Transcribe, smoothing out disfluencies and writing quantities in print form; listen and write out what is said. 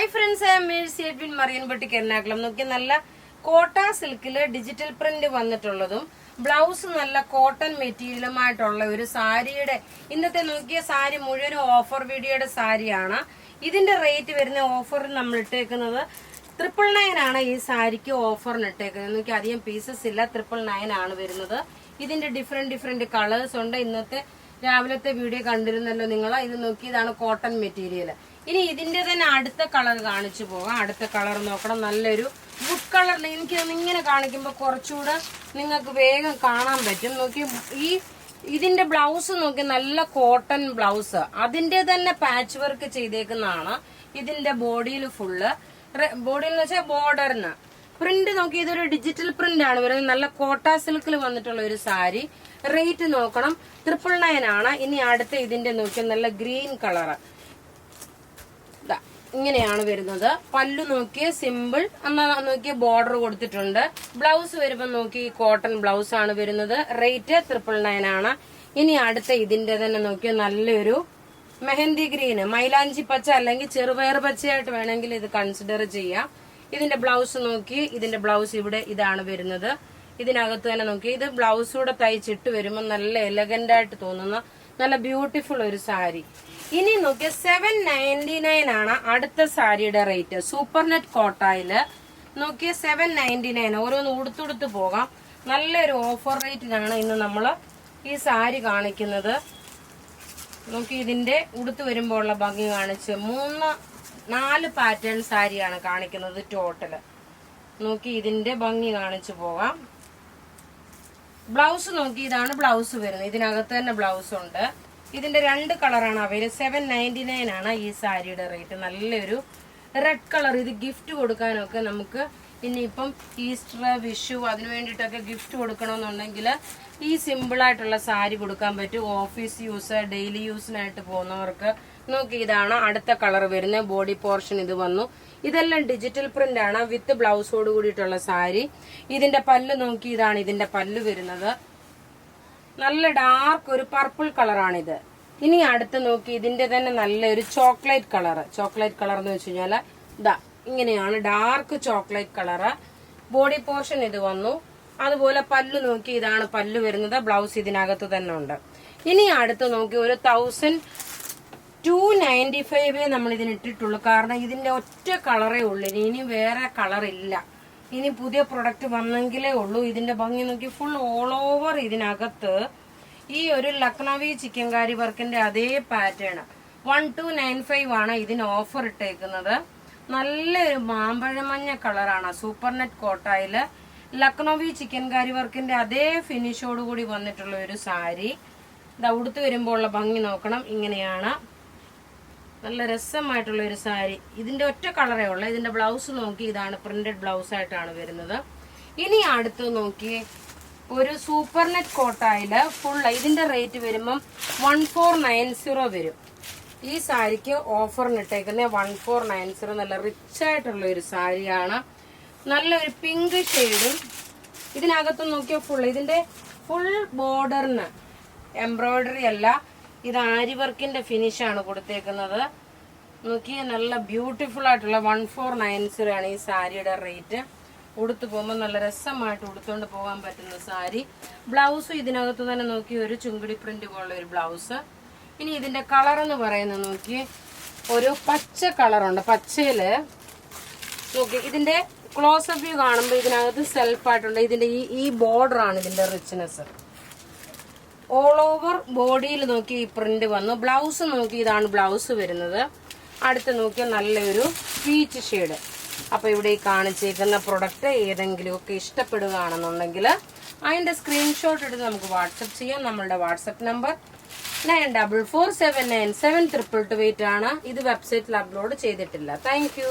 Hi friends, I am Mercy Edwin മറിയൻപട്ടിക്ക് എറണാകുളം. നോക്കി നല്ല കോട്ട സിൽക്കില് ഡിജിറ്റൽ പ്രിന്റ് വന്നിട്ടുള്ളതും ബ്ലൗസ് നല്ല കോട്ടൺ മെറ്റീരിയലുമായിട്ടുള്ള ഒരു സാരിയുടെ ഇന്നത്തെ നോക്കിയ സാരി മുഴുവൻ ഓഫർ വീഡിയോയുടെ സാരിയാണ്. ഇതിന്റെ റേറ്റ് വരുന്ന ഓഫറിൽ നമ്മൾ ഇട്ടേക്കുന്നത് 999 ആണ്. ഈ സാരിക്ക് ഓഫറിന് ഇട്ടേക്കുന്നത്. നോക്കി അധികം പീസസ് ഇല്ല, 999 ആണ് വരുന്നത്. ഇതിന്റെ ഡിഫറെന്റ് കളേഴ്സ് ഉണ്ട്. ഇന്നത്തെ രാവിലത്തെ വീഡിയോ കണ്ടിരുന്നല്ലോ നിങ്ങൾ. ഇത് നോക്കി, ഇതാണ് കോട്ടൺ മെറ്റീരിയൽ. ഇനി ഇതിന്റെ തന്നെ അടുത്ത കളർ കാണിച്ചു പോകാം. അടുത്ത കളർ നോക്കണം, നല്ലൊരു വുഡ് കളറിൽ. എനിക്ക് ഇങ്ങനെ കാണിക്കുമ്പോൾ കുറച്ചുകൂടെ നിങ്ങൾക്ക് വേഗം കാണാൻ പറ്റും. നോക്കി, ഇതിന്റെ ബ്ലൗസ് നോക്കി, നല്ല കോട്ടൺ ബ്ലൗസ്, അതിന്റെ തന്നെ പാച്ച് വർക്ക് ചെയ്തേക്കുന്നതാണ്. ഇതിന്റെ ബോഡിയിൽ ഫുള്ള്, ബോഡിയിൽ എന്ന് വെച്ചാൽ ബോർഡറിന് പ്രിന്റ് നോക്കി, ഇതൊരു ഡിജിറ്റൽ പ്രിന്റ് ആണ് വരുന്നത്. നല്ല കോട്ട സിൽക്കിൽ വന്നിട്ടുള്ള ഒരു സാരി. റേറ്റ് നോക്കണം, 999 ആണ്. ഇനി അടുത്ത ഇതിന്റെ നോക്കി, നല്ല ഗ്രീൻ കളറ്, ഇങ്ങനെയാണ് വരുന്നത്. പല്ലു നോക്കിയ സിമ്പിൾ, എന്നാ നോക്കിയ ബോർഡർ കൊടുത്തിട്ടുണ്ട്. ബ്ലൗസ് വരുമ്പോൾ നോക്കി കോട്ടൺ ബ്ലൗസ് ആണ് വരുന്നത്. റേറ്റ് 999 ആണ്. ഇനി അടുത്ത ഇതിന്റെ തന്നെ നോക്കിയ നല്ലൊരു മെഹന്തി ഗ്രീന്, മൈലാഞ്ചി പച്ച അല്ലെങ്കിൽ ചെറുപയർ പച്ചയായിട്ട് വേണമെങ്കിൽ ഇത് കൺസിഡർ ചെയ്യാം. ഇതിന്റെ ബ്ലൗസ് നോക്കി, ഇതിന്റെ ബ്ലൗസ് ഇവിടെ ഇതാണ് വരുന്നത്. ഇതിനകത്ത് തന്നെ നോക്കി, ഇത് ബ്ലൗസൂടെ തയ്ച്ചിട്ട് വരുമ്പോൾ നല്ല എലഗന്റ് ആയിട്ട് തോന്നുന്ന നല്ല ബ്യൂട്ടിഫുൾ ഒരു സാരി. ഇനി നോക്കിയ 799 ആണ് അടുത്ത സാരിയുടെ റേറ്റ്. സൂപ്പർ നെറ്റ് കോട്ടായില് നോക്കിയ 799. ഓരോന്ന് ഉടുത്തുടുത്ത് പോകാം. നല്ലൊരു ഓഫർ റേറ്റിനാണ് ഇന്ന് നമ്മൾ ഈ സാരി കാണിക്കുന്നത്. നോക്കി, ഇതിന്റെ ഉടുത്ത് വരുമ്പോൾ ഉള്ള ഭംഗി കാണിച്ച് 4 പാറ്റേൺ സാരിയാണ് കാണിക്കുന്നത് ടോട്ടല്. നോക്കി, ഇതിന്റെ ഭംഗി കാണിച്ചു പോകാം. ബ്ലൗസ് നോക്കി, ഇതാണ് ബ്ലൗസ് വരുന്നത്. ഇതിനകത്ത് തന്നെ ബ്ലൗസ് ഉണ്ട്. ഇതിന്റെ 2 കളറാണ് അവൈലബിൾ. 799 ആണ് ഈ സാരിയുടെ റേറ്റ്. നല്ലൊരു റെഡ് കളർ. ഇത് ഗിഫ്റ്റ് കൊടുക്കാനൊക്കെ നമുക്ക് ഇനിയിപ്പം ഈസ്റ്റർ, വിഷു അതിനു വേണ്ടിയിട്ടൊക്കെ ഗിഫ്റ്റ് കൊടുക്കണമെന്നുണ്ടെങ്കിൽ ഈ സിമ്പിൾ ആയിട്ടുള്ള സാരി കൊടുക്കാൻ പറ്റും. ഓഫീസ് യൂസ്, ഡെയിലി യൂസിനായിട്ട് പോകുന്നവർക്ക്. നോക്കി, ഇതാണ് അടുത്ത കളർ വരുന്നത്. ബോഡി പോർഷൻ ഇത് വന്നു. ഇതെല്ലാം ഡിജിറ്റൽ പ്രിന്റ് ആണ് വിത്ത് ബ്ലൗസോട് കൂടിയിട്ടുള്ള സാരി. ഇതിന്റെ പല്ല് നോക്കി, ഇതാണ് ഇതിന്റെ പല്ല് വരുന്നത്. നല്ല ഡാർക്ക് ഒരു പർപ്പിൾ കളറാണിത്. ഇനി അടുത്ത് നോക്കി, ഇതിന്റെ തന്നെ നല്ലൊരു ചോക്ലേറ്റ് കളർ. ചോക്ലേറ്റ് കളർ എന്ന് വെച്ച് കഴിഞ്ഞാൽ ഇതാ ഇങ്ങനെയാണ്, dark chocolate colour. Body portion ഇത് വന്നു. അതുപോലെ പല്ല് നോക്കി, ഇതാണ് പല്ല് വരുന്നത്. ബ്ലൗസ് ഇതിനകത്ത് തന്നെ ഉണ്ട്. ഇനി അടുത്ത് നോക്കി, ഒരു 1295 നമ്മൾ ഇതിന് ഇട്ടിട്ടുള്ളൂ. കാരണം ഇതിന്റെ ഒറ്റ കളറേ ഉള്ളൂ. ഇനി വേറെ കളർ ഇല്ല. ഇനി പുതിയ പ്രൊഡക്റ്റ് വന്നെങ്കിലേ ഉള്ളൂ. ഇതിന്റെ ഭംഗി നോക്കി, ഫുൾ ഓൾ ഓവർ ഇതിനകത്ത് ഈ ഒരു ലക്നവി ചിക്കൻകാരി വർക്കിന്റെ അതേ പാറ്റേൺ. 1295 ആണ് ഇതിന് ഓഫർ ഇട്ടേക്കുന്നത്. നല്ലൊരു മാമ്പഴമഞ്ഞ കളറാണ്. സൂപ്പർ നെറ്റ് കോട്ടായില് ലക്നവി ചിക്കൻകാരി വർക്കിന്റെ അതേ ഫിനിഷോട് കൂടി വന്നിട്ടുള്ള ഒരു സാരി. ഇത് ഉടുത്ത് വരുമ്പോൾ ഉള്ള ഭംഗി നോക്കണം, ഇങ്ങനെയാണ്. നല്ല രസമായിട്ടുള്ള ഒരു സാരി. ഇതിന്റെ ഒറ്റ കളറേ ഉള്ളൂ. ഇതിന്റെ ബ്ലൗസ് നോക്കി, ഇതാണ് പ്രിന്റഡ് ബ്ലൗസ് ആയിട്ടാണ് വരുന്നത്. ഇനി അടുത്ത് നോക്കി, ഒരു സൂപ്പർ നെറ്റ് കോട്ടായില് ഫുൾ. ഇതിന്റെ റേറ്റ് വരുമ്പം 1490 വരും. ഈ സാരിക്ക് ഓഫറിന് ഇട്ടേക്കുന്നത് 1490. നല്ല റിച്ച് ആയിട്ടുള്ള ഒരു സാരിയാണ്. നല്ലൊരു പിങ്ക് ഷെയ്ഡും. ഇതിനകത്ത് നോക്കിയാൽ ഫുൾ, ഇതിന്റെ ഫുൾ ബോർഡറിന് എംബ്രോയിഡറി അല്ല, ഇത് ആരി വർക്കിന്റെ ഫിനിഷാണ് കൊടുത്തേക്കുന്നത്. നോക്കിയ നല്ല ബ്യൂട്ടിഫുൾ ആയിട്ടുള്ള 1490 ആണ് ഈ സാരിയുടെ റേറ്റ്. ഉടുത്തു പോകുമ്പോൾ നല്ല രസമായിട്ട് ഉടുത്തുകൊണ്ട് പോകാൻ പറ്റുന്ന സാരി. ബ്ലൗസും ഇതിനകത്ത് തന്നെ നോക്കി, ഒരു ചുങ്കിടി പ്രിന്റ് പോലുള്ള ഒരു ബ്ലൗസ്. ഇനി ഇതിന്റെ കളർ എന്ന് പറയുന്നത് നോക്കി, ഒരു പച്ച കളറുണ്ട്. പച്ചയില് നോക്കി, ഇതിന്റെ ക്ലോസപ്പ് വ്യൂ കാണുമ്പോൾ ഇതിനകത്ത് സെൽഫായിട്ടുണ്ട്. ഇതിന്റെ ഈ ബോർഡർ ആണ് ഇതിന്റെ റിച്ച്നെസ്. ഓൾ ഓവർ ബോഡിയിൽ നോക്കി ഈ പ്രിന്റ് വന്നു. ബ്ലൗസ് നോക്കി, ഇതാണ് ബ്ലൗസ് വരുന്നത്. അടുത്ത് നോക്കിയാൽ നല്ലൊരു പീച്ച് ഷെയ്ഡ്. അപ്പൊ ഇവിടെ ഈ കാണിച്ചേക്കുന്ന പ്രൊഡക്റ്റ് ഏതെങ്കിലും ഒക്കെ ഇഷ്ടപ്പെടുകയാണെന്നുണ്ടെങ്കിൽ അതിന്റെ സ്ക്രീൻഷോട്ട് എടുത്ത് നമുക്ക് വാട്സപ്പ് ചെയ്യാം. നമ്മളുടെ വാട്സപ്പ് നമ്പർ 9447972228 ആണ്. ഇത് വെബ്സൈറ്റിൽ അപ്ലോഡ് ചെയ്തിട്ടില്ല. Thank you.